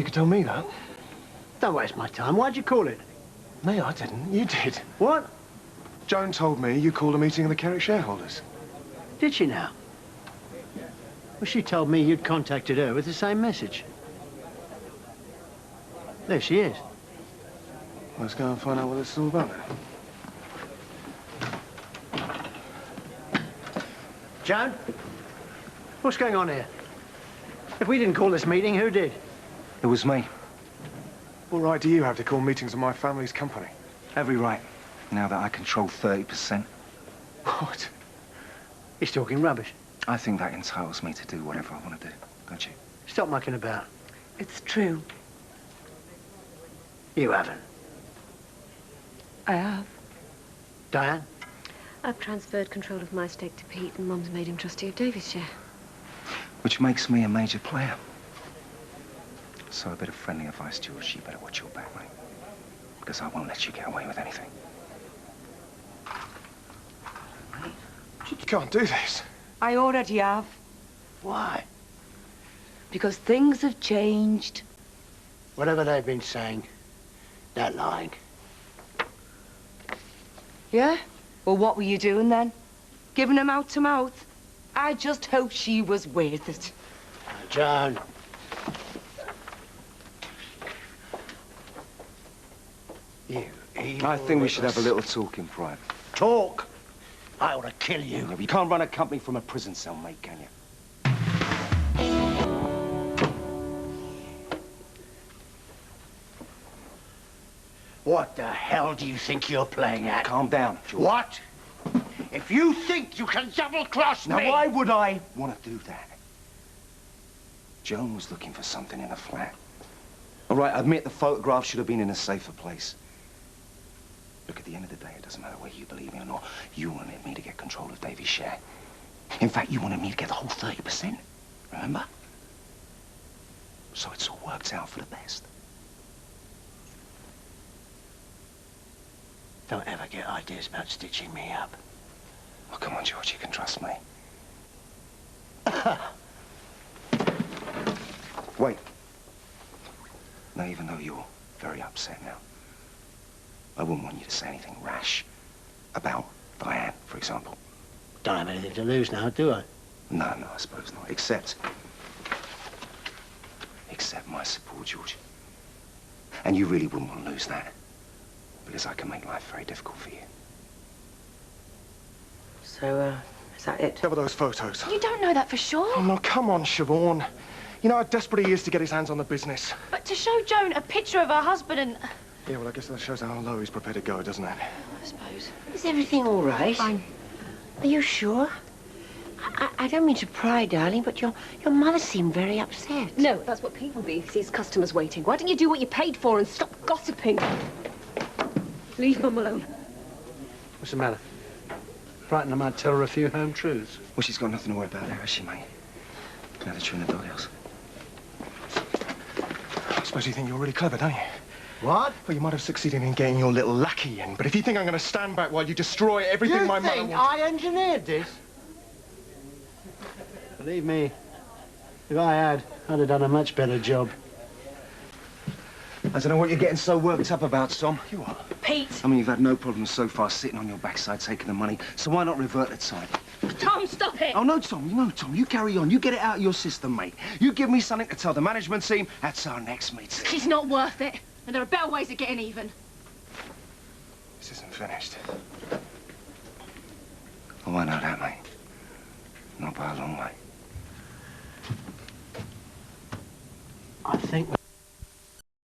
could tell me that. Don't waste my time. Why'd you call it? Me, I didn't. You did. What? Joan told me you called a meeting of the Kerrick shareholders. Did she now? Well, she told me you'd contacted her with the same message. There she is. Let's go and find out what it's all about then. Joan? What's going on here? If we didn't call this meeting, who did? It was me. What right do you have to call meetings of my family's company? Every right, now that I control 30%. What? He's talking rubbish. I think that entitles me to do whatever I want to do, don't you? Stop mucking about. It's true. You haven't. I have. Diane? I've transferred control of my stake to Pete, and Mum's made him trustee of Davy's share. Which makes me a major player. So a bit of friendly advice, George, you better watch your back, mate. Because I won't let you get away with anything. You can't do this. I already have. Why? Because things have changed. Whatever they've been saying, they're lying. Yeah? Well, what were you doing then? Giving them out to mouth? I just hope she was worth it. Joan. You evil... I think we should have a little talk in private. Talk? I ought to kill you. You can't run a company from a prison cell, mate, can you? What the hell do you think you're playing at? Calm down, George. What? If you think you can double-cross me... Now, why would I want to do that? Joan was looking for something in the flat. All right, admit the photograph should have been in a safer place. Look, at the end of the day, it doesn't matter whether you believe me or not. You wanted me to get control of Davy's share. In fact, you wanted me to get the whole 30%. Remember? So it's all worked out for the best. Don't ever get ideas about stitching me up. Oh, come on, George, you can trust me. Wait. Now, even though you're very upset now, I wouldn't want you to say anything rash about Diane, for example. Don't have anything to lose now, do I? No, I suppose not. Except my support, George. And you really wouldn't want to lose that, because I can make life very difficult for you. So, is that it? Cover those photos. You don't know that for sure. Oh, no, come on, Siobhan. You know how desperate he is to get his hands on the business. But to show Joan a picture of her husband and... Yeah, well, I guess that shows how low he's prepared to go, doesn't it? I suppose. Is everything all right? Fine. Are you sure? I don't mean to pry, darling, but your mother seemed very upset. No, that's what Pete will be. He sees customers waiting. Why don't you do what you paid for and stop gossiping? Leave Mum alone. What's the matter? Frightened I might tell her a few home truths. Well, she's got nothing to worry about there, has she, mate? Now that you're in the doghouse. I suppose you think you're really clever, don't you? What? Well, you might have succeeded in getting your little lackey in, but if you think I'm going to stand back while you destroy everything my mother You think wants... I engineered this? Believe me, if I had, I'd have done a much better job. I don't know what you're getting so worked up about, Tom. You are. Pete! I mean, you've had no problems so far sitting on your backside taking the money, so why not revert the time? Tom, stop it! Oh, no, Tom, you carry on. You get it out of your system, mate. You give me something to tell the management team, that's our next meeting. She's not worth it. And there are better ways of getting even. This isn't finished. Oh, I know that.